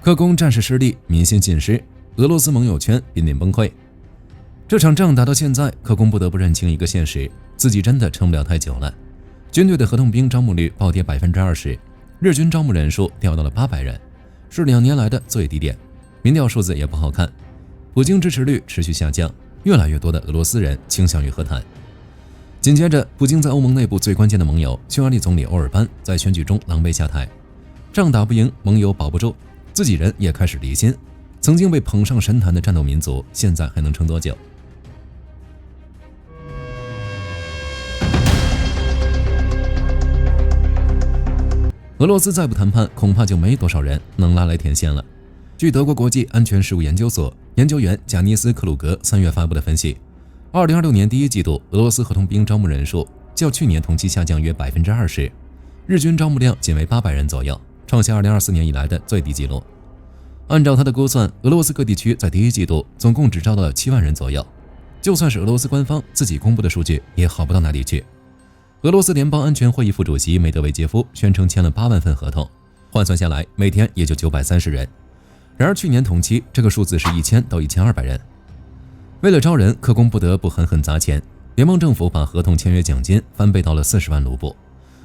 克宫战事失利，民心尽失，俄罗斯盟友圈濒临崩溃。这场仗打到现在，克宫不得不认清一个现实，自己真的撑不了太久了。军队的合同兵招募率暴跌 20%， 日军招募人数掉到了800人，是2年来的最低点。民调数字也不好看，普京支持率持续下降，越来越多的俄罗斯人倾向于和谈。紧接着，普京在欧盟内部最关键的盟友匈牙利总理欧尔班在选举中狼狈下台，仗打不赢，盟友保不住，自己人也开始离心。曾经被捧上神坛的战斗民族，现在还能撑多久？俄罗斯再不谈判，恐怕就没多少人能拉来填线了。据德国国际安全事务研究所研究员贾尼斯·克鲁格3月发布的分析，2026年第一季度俄罗斯合同兵招募人数较去年同期下降约 20%， 日军招募量仅为800人左右，创下2024年以来的最低纪录。按照他的估算，俄罗斯各地区在第一季度总共只招到了7万人左右，就算是俄罗斯官方自己公布的数据，也好不到哪里去。俄罗斯联邦安全会议副主席梅德韦杰夫宣称签了8万份合同，换算下来每天也就930人。然而去年同期这个数字是1000到1200人。为了招人，克宫不得不狠狠砸钱，联邦政府把合同签约奖金翻倍到了40万卢布，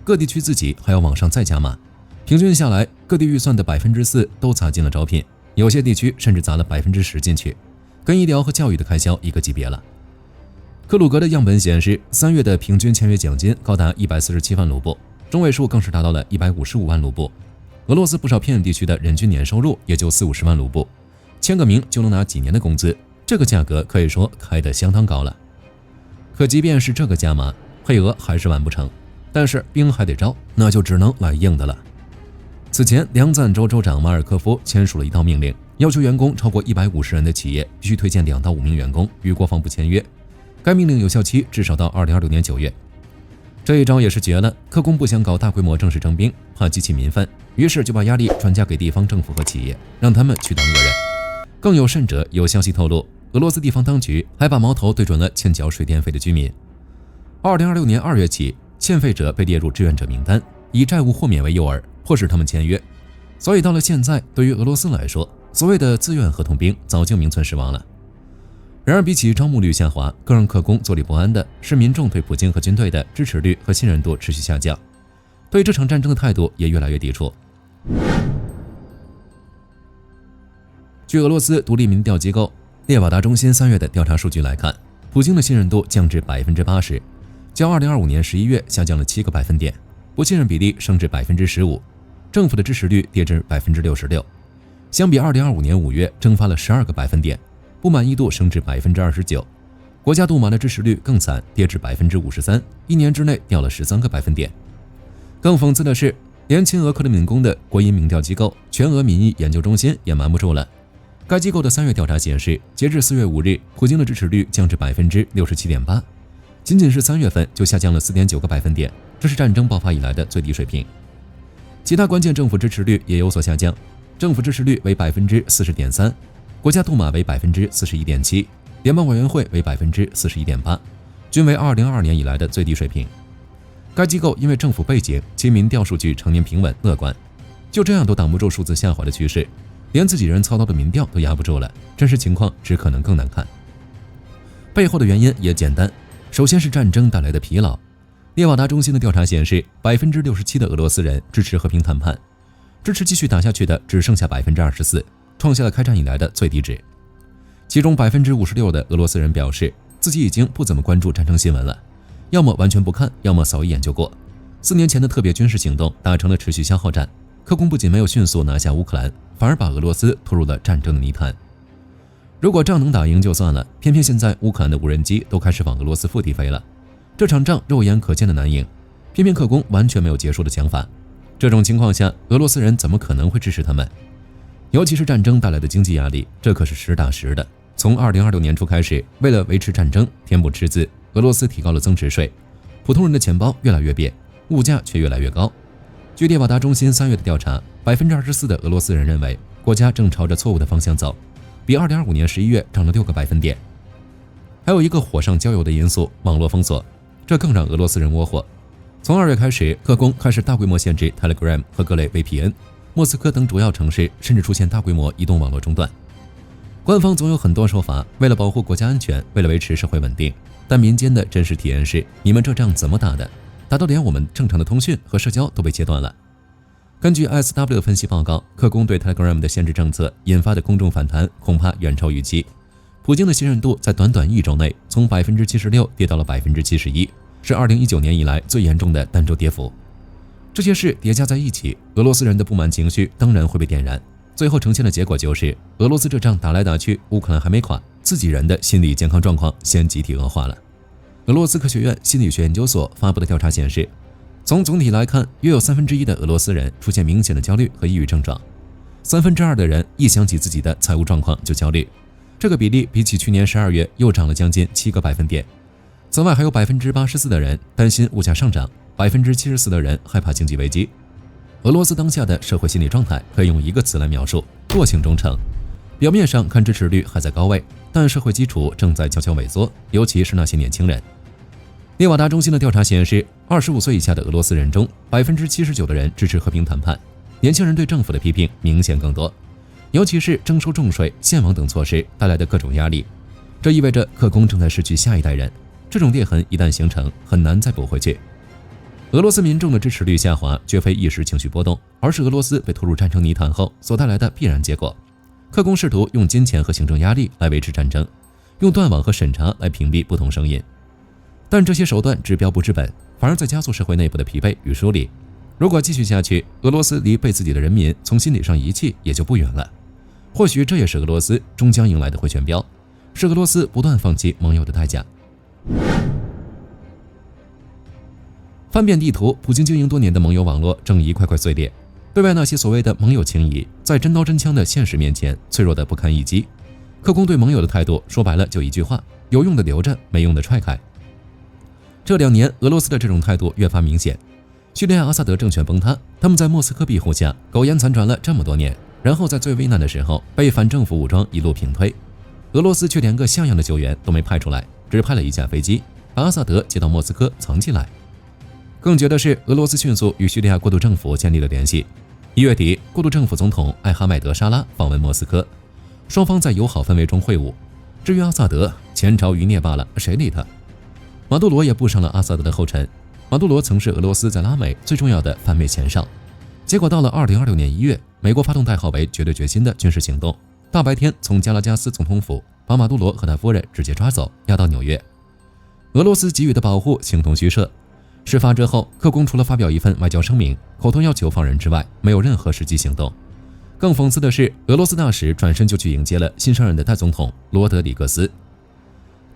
各地区自己还要往上再加码，平均下来各地预算的 4% 都砸进了招聘，有些地区甚至砸了 10% 进去，跟医疗和教育的开销一个级别了。克鲁格的样本显示，3月的平均签约奖金高达147万卢布，中位数更是达到了155万卢布。俄罗斯不少偏远地区的人均年收入也就40-50万卢布，签个名就能拿几年的工资，这个价格可以说开得相当高了。可即便是这个价码，配额还是完不成，但是兵还得招，那就只能来硬的了。此前，梁赞州州长马尔科夫签署了一道命令，要求员工超过150人的企业必须推荐2到5名员工与国防部签约。该命令有效期至少到2026年9月。这一招也是绝了，克宫不想搞大规模正式征兵，怕激起民愤，于是就把压力转嫁给地方政府和企业，让他们去当恶人。更有甚者，有消息透露，俄罗斯地方当局还把矛头对准了欠缴水电费的居民。2026年2月起，欠费者被列入志愿者名单，以债务豁免为诱饵，迫使他们签约。所以到了现在，对于俄罗斯来说，所谓的自愿合同兵早就名存实亡了。然而比起招募率下滑，更让克宫坐立不安的是民众对普京和军队的支持率和信任度持续下降，对这场战争的态度也越来越抵触。据俄罗斯独立民调机构列瓦达中心3月的调查数据来看，普京的信任度降至 80%， 较2025年11月下降了7个百分点，不信任比例升至 15%， 政府的支持率跌至 66%， 相比2025年5月蒸发了12个百分点，不满意度升至 29%， 国家杜马的支持率更惨，跌至 53%， 1年之内掉了13个百分点。更讽刺的是，连亲俄克里姆林宫的国营民调机构全俄民意研究中心也瞒不住了。该机构的3月调查显示，截至4月5日，普京的支持率降至 67.8%， 仅仅是3月份就下降了 4.9个百分点，这是战争爆发以来的最低水平。其他关键政府支持率也有所下降，政府支持率为 40.3%，国家杜马为 41.7%， 联邦委员会为 41.8%， 均为2022年以来的最低水平。该机构因为政府背景，其民调数据常年平稳乐观，就这样都挡不住数字下滑的趋势，连自己人操刀的民调都压不住了，真实情况只可能更难看。背后的原因也简单，首先是战争带来的疲劳。列瓦达中心的调查显示，67%的俄罗斯人支持和平谈判，支持继续打下去的只剩下 24%，创下了开战以来的最低值。其中 56% 的俄罗斯人表示自己已经不怎么关注战争新闻了，要么完全不看，要么扫一眼就过。4年前的特别军事行动打成了持续消耗战，克宫不仅没有迅速拿下乌克兰，反而把俄罗斯拖入了战争的泥潭。如果仗能打赢就算了，偏偏现在乌克兰的无人机都开始往俄罗斯腹地飞了，这场仗肉眼可见的难赢，偏偏克宫完全没有结束的想法。这种情况下，俄罗斯人怎么可能会支持他们？尤其是战争带来的经济压力，这可是实打实的。从2026年初开始，为了维持战争，填补赤字，俄罗斯提高了增值税，普通人的钱包越来越瘪，物价却越来越高。据列瓦达中心3月的调查，24%的俄罗斯人认为国家正朝着错误的方向走，比2025年11月涨了6个百分点。还有一个火上浇油的因素，网络封锁，这更让俄罗斯人窝火。从2月开始，克宫开始大规模限制 Telegram 和各类 VPN，莫斯科等主要城市甚至出现大规模移动网络中断。官方总有很多说法，为了保护国家安全，为了维持社会稳定，但民间的真实体验是，你们这仗怎么打的？打到连我们正常的通讯和社交都被切断了。根据 SW 分析报告，克宫对 Telegram 的限制政策引发的公众反弹恐怕远超预期。普京的信任度在短短1周内从 76% 跌到了 71%， 是2019年以来最严重的单周跌幅。这些事叠加在一起，俄罗斯人的不满情绪当然会被点燃，最后呈现的结果就是俄罗斯这仗打来打去，乌克兰还没垮，自己人的心理健康状况先集体恶化了。俄罗斯科学院心理学研究所发布的调查显示，从总体来看，约有1/3的俄罗斯人出现明显的焦虑和抑郁症状，2/3的人一想起自己的财务状况就焦虑，这个比例比起去年12月又涨了将近7个百分点。此外，还有84%的人担心物价上涨，74%的人害怕经济危机。俄罗斯当下的社会心理状态可以用一个词来描述：惰性忠诚。表面上看支持率还在高位，但社会基础正在悄悄萎缩，尤其是那些年轻人。涅瓦达中心的调查显示，25岁以下的俄罗斯人中，79%的人支持和平谈判，年轻人对政府的批评明显更多，尤其是征收重税、限网等措施带来的各种压力。这意味着克宫正在失去下一代人，这种裂痕一旦形成，很难再补回去。俄罗斯民众的支持率下滑，绝非一时情绪波动，而是俄罗斯被拖入战争泥潭后所带来的必然结果。克宫试图用金钱和行政压力来维持战争，用断网和审查来屏蔽不同声音。但这些手段治标不治本，反而在加速社会内部的疲惫与疏离。如果继续下去，俄罗斯离被自己的人民从心理上遗弃也就不远了。或许这也是俄罗斯终将迎来的回旋镖，是俄罗斯不断放弃盟友的代价。翻遍地图，普京经营多年的盟友网络正一块块碎裂。对外那些所谓的盟友情谊，在真刀真枪的现实面前，脆弱的不堪一击。克宫对盟友的态度，说白了就一句话：有用的留着，没用的踹开。这2年，俄罗斯的这种态度越发明显。叙利亚阿萨德政权崩塌，他们在莫斯科庇护下苟延残喘了这么多年，然后在最危难的时候被反政府武装一路平推。俄罗斯却连个像样的救援都没派出来，只派了1架飞机，把阿萨德接到莫斯科藏起来。更绝的是，俄罗斯迅速与叙利亚过渡政府建立了联系。1月底，过渡政府总统艾哈迈德·沙拉访问莫斯科，双方在友好氛围中会晤。至于阿萨德，前朝余孽罢了，谁理他？马杜罗也步上了阿萨德的后尘。马杜罗曾是俄罗斯在拉美最重要的反美前哨，结果到了2026年1月，美国发动代号为绝对决心的军事行动，大白天从加拉加斯总统府把马杜罗和他夫人直接抓走，押到纽约。俄罗斯给予的保护形同虚设。事发之后，克宫除了发表一份外交声明，口头要求放人之外，没有任何实际行动。更讽刺的是，俄罗斯大使转身就去迎接了新上任的代总统罗德里格斯。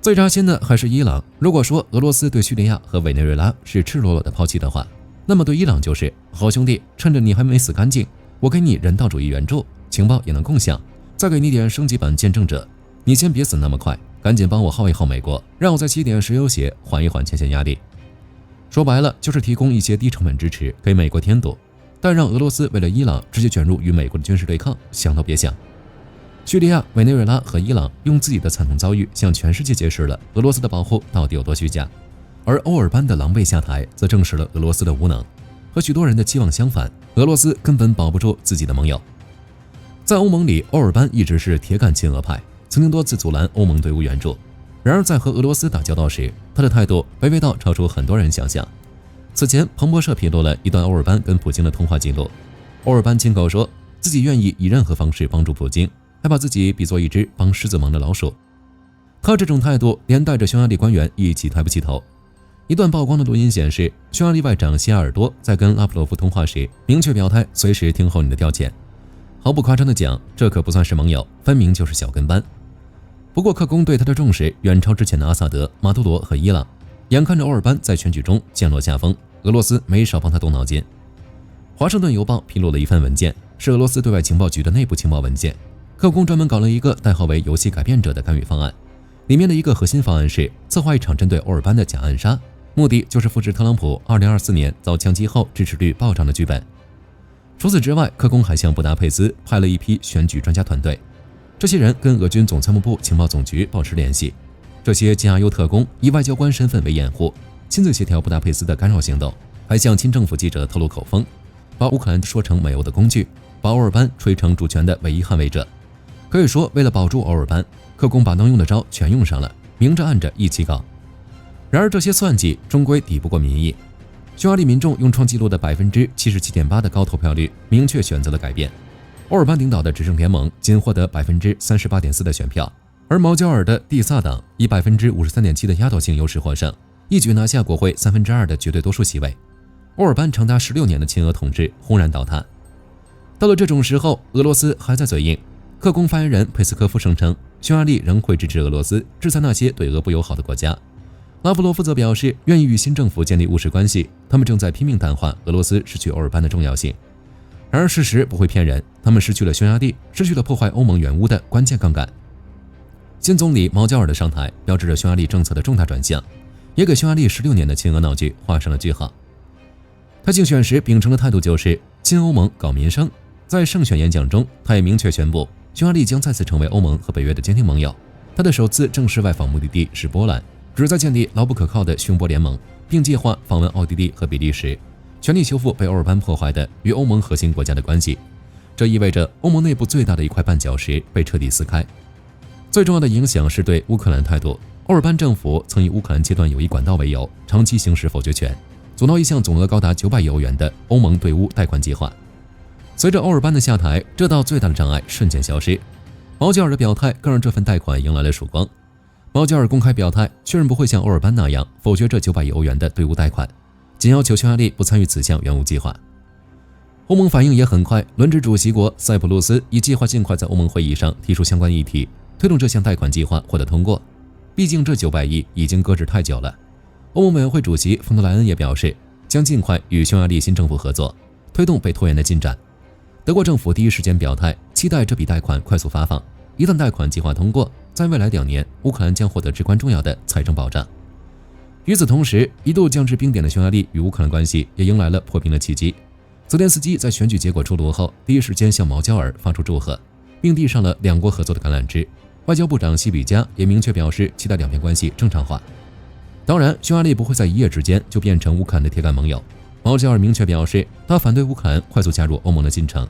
最扎心的还是伊朗。如果说俄罗斯对叙利亚和委内瑞拉是赤裸裸的抛弃的话，那么对伊朗就是好兄弟，趁着你还没死干净，我给你人道主义援助，情报也能共享，再给你点升级版见证者，你先别死那么快，赶紧帮我耗一耗美国，让我再吸点石油血，缓一缓前线压力。说白了就是提供一些低成本支持给美国添堵，但让俄罗斯为了伊朗直接卷入与美国的军事对抗，想都别想。叙利亚、委内瑞拉和伊朗用自己的惨痛遭遇向全世界揭示了俄罗斯的保护到底有多虚假，而欧尔班的狼狈下台则证实了俄罗斯的无能。和许多人的期望相反，俄罗斯根本保不住自己的盟友。在欧盟里，欧尔班一直是铁杆亲俄派，曾经多次阻拦欧盟队伍援助。然而在和俄罗斯打交道时，他的态度卑微到超出很多人想象。此前，彭博社披露了一段欧尔班跟普京的通话记录。欧尔班亲口说自己愿意以任何方式帮助普京，还把自己比作一只帮狮子忙的老鼠。他这种态度连带着匈牙利官员一起抬不起头。一段曝光的录音显示，匈牙利外长希亚尔多在跟拉普洛夫通话时明确表态随时听候你的调遣。毫不夸张地讲，这可不算是盟友，分明就是小跟班。不过克宫对他的重视远超之前的阿萨德、马杜罗和伊朗。眼看着欧尔班在选举中渐落下风，俄罗斯没少帮他动脑筋。华盛顿邮报披露了一份文件，是俄罗斯对外情报局的内部情报文件。克宫专门搞了一个代号为游戏改变者的干预方案，里面的一个核心方案是策划一场针对欧尔班的假暗杀，目的就是复制特朗普2024年遭枪击后支持率暴涨的剧本。除此之外，克宫还向布达佩斯派了一批选举专家团队，这些人跟俄军总参谋部情报总局保持联系。这些 GRU 特工以外交官身份为掩护，亲自协调布达佩斯的干扰行动，还向亲政府记者透露口风，把乌克兰说成美欧的工具，把欧尔班吹成主权的唯一捍卫者。可以说，为了保住欧尔班，克宫把能用的招全用上了，明着暗着一起搞。然而这些算计终归抵不过民意。匈牙利民众用创纪录的 77.8% 的高投票率明确选择了改变。欧尔班领导的执政联盟仅获得 38.4% 的选票，而毛焦尔的蒂萨党以 53.7% 的压倒性优势获胜，一举拿下国会2/3的绝对多数席位。欧尔班长达16年的亲俄统治轰然倒塌。到了这种时候，俄罗斯还在嘴硬。克宫发言人佩斯科夫声称，匈牙利仍会支持俄罗斯制裁那些对俄不友好的国家。拉夫罗夫则表示，愿意与新政府建立务实关系，他们正在拼命淡化俄罗斯失去欧尔班的重要性。然而事实不会骗人，他们失去了匈牙利，失去了破坏欧盟原污的关键杠杆。新总理毛焦尔的上台，标志着匈牙利政策的重大转向，也给匈牙利16年的亲俄闹剧画上了句号。他竞选时秉承的态度就是亲欧盟搞民生，在胜选演讲中，他也明确宣布，匈牙利将再次成为欧盟和北约的坚定盟友。他的首次正式外访目的地是波兰，旨在建立牢不可靠的匈波联盟，并计划访问奥地利和比利时，全力修复被欧尔班破坏的与欧盟核心国家的关系。这意味着欧盟内部最大的一块绊脚石被彻底撕开。最重要的影响是对乌克兰态度。欧尔班政府曾以乌克兰阶段友谊管道为由，长期行使否决权，阻挠一项总额高达900亿欧元的欧盟对乌贷款计划。随着欧尔班的下台，这道最大的障碍瞬间消失。毛焦尔的表态更让这份贷款迎来了曙光。毛焦尔公开表态，确认不会像欧尔班那样否决这900亿欧元的对乌贷款，仅要求匈牙利不参与此项援乌计划。欧盟反应也很快，轮值主席国塞浦路斯已计划尽快在欧盟会议上提出相关议题，推动这项贷款计划获得通过。毕竟这900亿已经搁置太久了。欧盟委员会主席冯德莱恩也表示，将尽快与匈牙利新政府合作，推动被拖延的进展。德国政府第一时间表态，期待这笔贷款快速发放。一旦贷款计划通过，在未来2年，乌克兰将获得至关重要的财政保障。与此同时，一度降至冰点的匈牙利与乌克兰关系也迎来了破冰的契机。泽连斯基在选举结果出炉后，第一时间向毛焦尔发出祝贺，并递上了两国合作的橄榄枝。外交部长西比加也明确表示，期待两边关系正常化。当然，匈牙利不会在一夜之间就变成乌克兰的铁杆盟友。毛焦尔明确表示，他反对乌克兰快速加入欧盟的进程，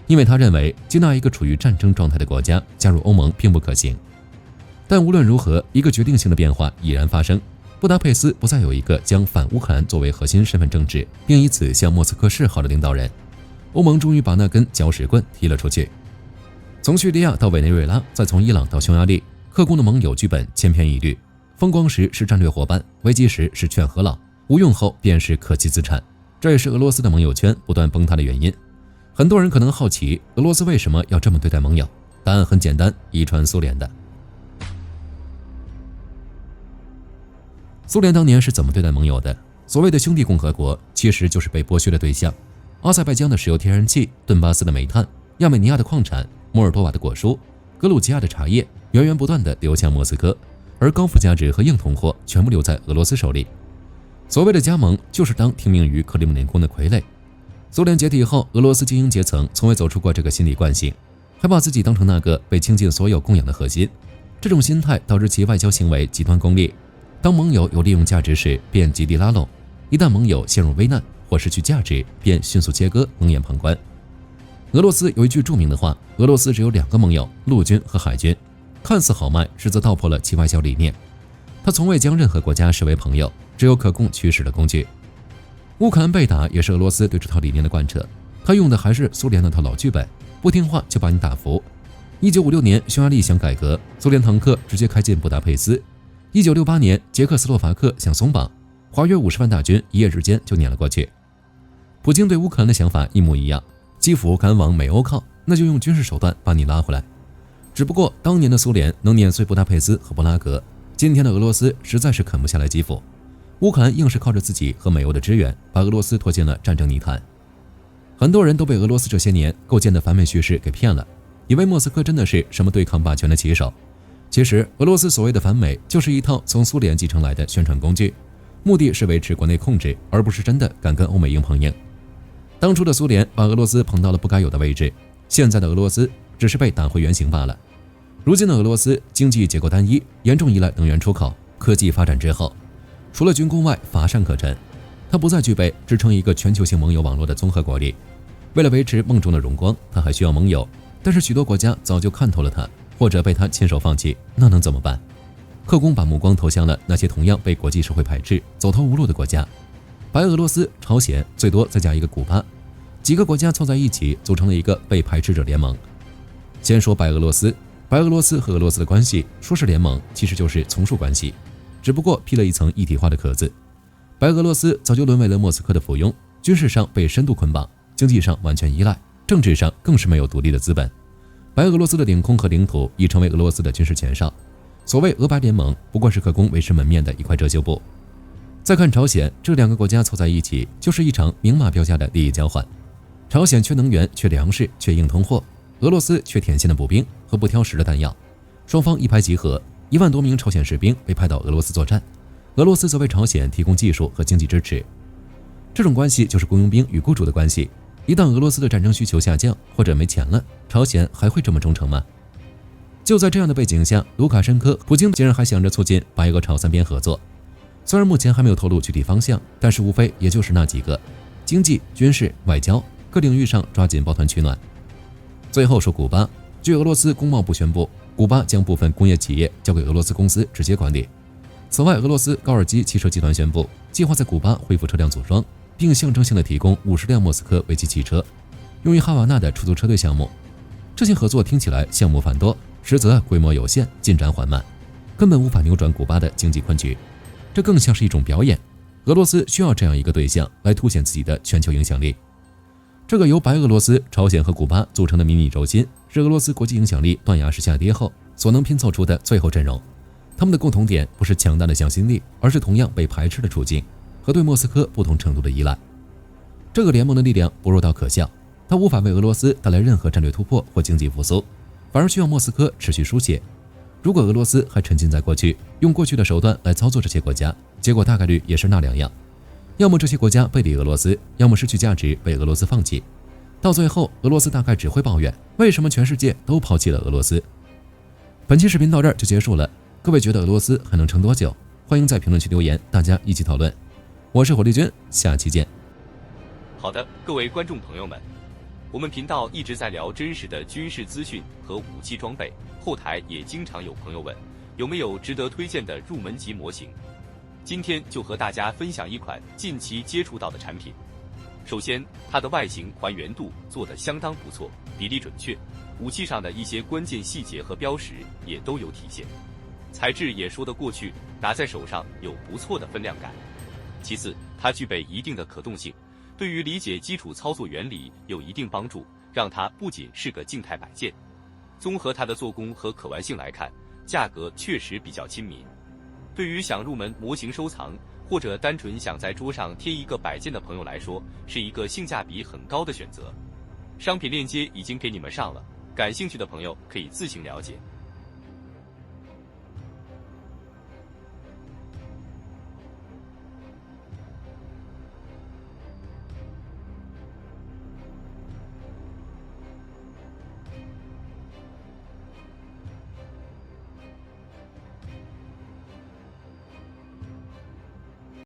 因为他认为接纳一个处于战争状态的国家加入欧盟并不可行。但无论如何，一个决定性的变化已然发生。布达佩斯不再有一个将反乌克兰作为核心身份政治，并以此向莫斯科示好的领导人。欧盟终于把那根搅屎棍踢了出去。从叙利亚到委内瑞拉，再从伊朗到匈牙利，克宫的盟友剧本千篇一律。风光时是战略伙伴，危机时是劝和老，无用后便是可惜资产。这也是俄罗斯的盟友圈不断崩塌的原因。很多人可能好奇，俄罗斯为什么要这么对待盟友？答案很简单，遗传苏联的。苏联当年是怎么对待盟友的？所谓的兄弟共和国其实就是被剥削的对象。阿塞拜疆的石油天然气，顿巴斯的煤炭，亚美尼亚的矿产，摩尔多瓦的果蔬，格鲁吉亚的茶叶，源源不断地流向莫斯科，而高附加值和硬通货全部留在俄罗斯手里。所谓的加盟，就是当听命于克里姆林宫的傀儡。苏联解体后，俄罗斯精英阶层从未走出过这个心理惯性，还把自己当成那个被倾尽所有供养的核心。这种心态导致其外交行为极端功利。当盟友有利用价值时，便极力拉拢；一旦盟友陷入危难或失去价值，便迅速切割，冷眼旁观。俄罗斯有一句著名的话：俄罗斯只有2个盟友，陆军和海军。看似豪迈，实则道破了其外交理念。他从未将任何国家视为朋友，只有可供驱使的工具。乌克兰被打也是俄罗斯对这套理念的贯彻，他用的还是苏联那套老剧本，不听话就把你打服。1956年，匈牙利想改革，苏联坦克直接开进布达佩斯。1968年，捷克斯洛伐克想松绑，华约50万大军一夜之间就撵了过去。普京对乌克兰的想法一模一样，基辅敢往美欧靠，那就用军事手段把你拉回来。只不过当年的苏联能碾碎布达佩斯和布拉格，今天的俄罗斯实在是啃不下来基辅。乌克兰硬是靠着自己和美欧的支援，把俄罗斯拖进了战争泥潭。很多人都被俄罗斯这些年构建的反美叙事给骗了，以为莫斯科真的是什么对抗霸权的旗手。其实俄罗斯所谓的反美，就是一套从苏联继承来的宣传工具，目的是维持国内控制，而不是真的敢跟欧美硬碰硬。当初的苏联把俄罗斯捧到了不该有的位置，现在的俄罗斯只是被打回原形罢了。如今的俄罗斯经济结构单一，严重依赖能源出口，科技发展之后，除了军工外乏善可陈。它不再具备支撑一个全球性盟友网络的综合国力。为了维持梦中的荣光，它还需要盟友，但是许多国家早就看透了它，或者被它亲手放弃，那能怎么办？克宫把目光投向了那些同样被国际社会排斥、走投无路的国家，白俄罗斯、朝鲜，最多再加一个古巴，几个国家凑在一起组成了一个被排斥者联盟。先说白俄罗斯，白俄罗斯和俄罗斯的关系说是联盟，其实就是从属关系，只不过披了一层一体化的壳子。白俄罗斯早就沦为了莫斯科的附庸，军事上被深度捆绑，经济上完全依赖，政治上更是没有独立的资本。白俄罗斯的领空和领土已成为俄罗斯的军事前哨，所谓俄白联盟不过是克宫维持门面的一块遮羞布。再看朝鲜，这两个国家凑在一起就是一场明码标价的利益交换。朝鲜缺能源、缺粮食、缺硬通货，俄罗斯缺舔线的步兵和不挑食的弹药，双方一拍即合，1万多名朝鲜士兵被派到俄罗斯作战，俄罗斯则为朝鲜提供技术和经济支持。这种关系就是雇佣兵与雇主的关系。一旦俄罗斯的战争需求下降或者没钱了，朝鲜还会这么忠诚吗？就在这样的背景下，卢卡申科、普京竟然还想着促进白俄朝三边合作。虽然目前还没有透露具体方向，但是无非也就是那几个：经济、军事、外交各领域上抓紧抱团取暖。最后说古巴，据俄罗斯工贸部宣布，古巴将部分工业企业交给俄罗斯公司直接管理。此外，俄罗斯高尔基汽车集团宣布，计划在古巴恢复车辆组装，并象征性的提供50辆莫斯科维基汽车，用于哈瓦那的出租车队项目。这些合作听起来项目繁多，实则规模有限，进展缓慢，根本无法扭转古巴的经济困局。这更像是一种表演，俄罗斯需要这样一个对象来凸显自己的全球影响力。这个由白俄罗斯、朝鲜和古巴组成的迷你轴心，是俄罗斯国际影响力断崖式下跌后所能拼凑出的最后阵容。他们的共同点不是强大的向心力，而是同样被排斥的处境和对莫斯科不同程度的依赖。这个联盟的力量薄弱到可笑，它无法为俄罗斯带来任何战略突破或经济复苏，反而需要莫斯科持续输血。如果俄罗斯还沉浸在过去，用过去的手段来操作这些国家，结果大概率也是那两样：要么这些国家背离俄罗斯，要么失去价值被俄罗斯放弃。到最后，俄罗斯大概只会抱怨为什么全世界都抛弃了俄罗斯。本期视频到这儿就结束了，各位觉得俄罗斯还能撑多久？欢迎在评论区留言，大家一起讨论。我是火力军，下期见。好的，各位观众朋友们，我们频道一直在聊真实的军事资讯和武器装备，后台也经常有朋友问，有没有值得推荐的入门级模型？今天就和大家分享一款近期接触到的产品。首先，它的外形还原度做得相当不错，比例准确，武器上的一些关键细节和标识也都有体现，材质也说得过去，拿在手上有不错的分量感。其次，它具备一定的可动性，对于理解基础操作原理有一定帮助，让它不仅是个静态摆件。综合它的做工和可玩性来看，价格确实比较亲民。对于想入门模型收藏，或者单纯想在桌上贴一个摆件的朋友来说，是一个性价比很高的选择。商品链接已经给你们上了，感兴趣的朋友可以自行了解。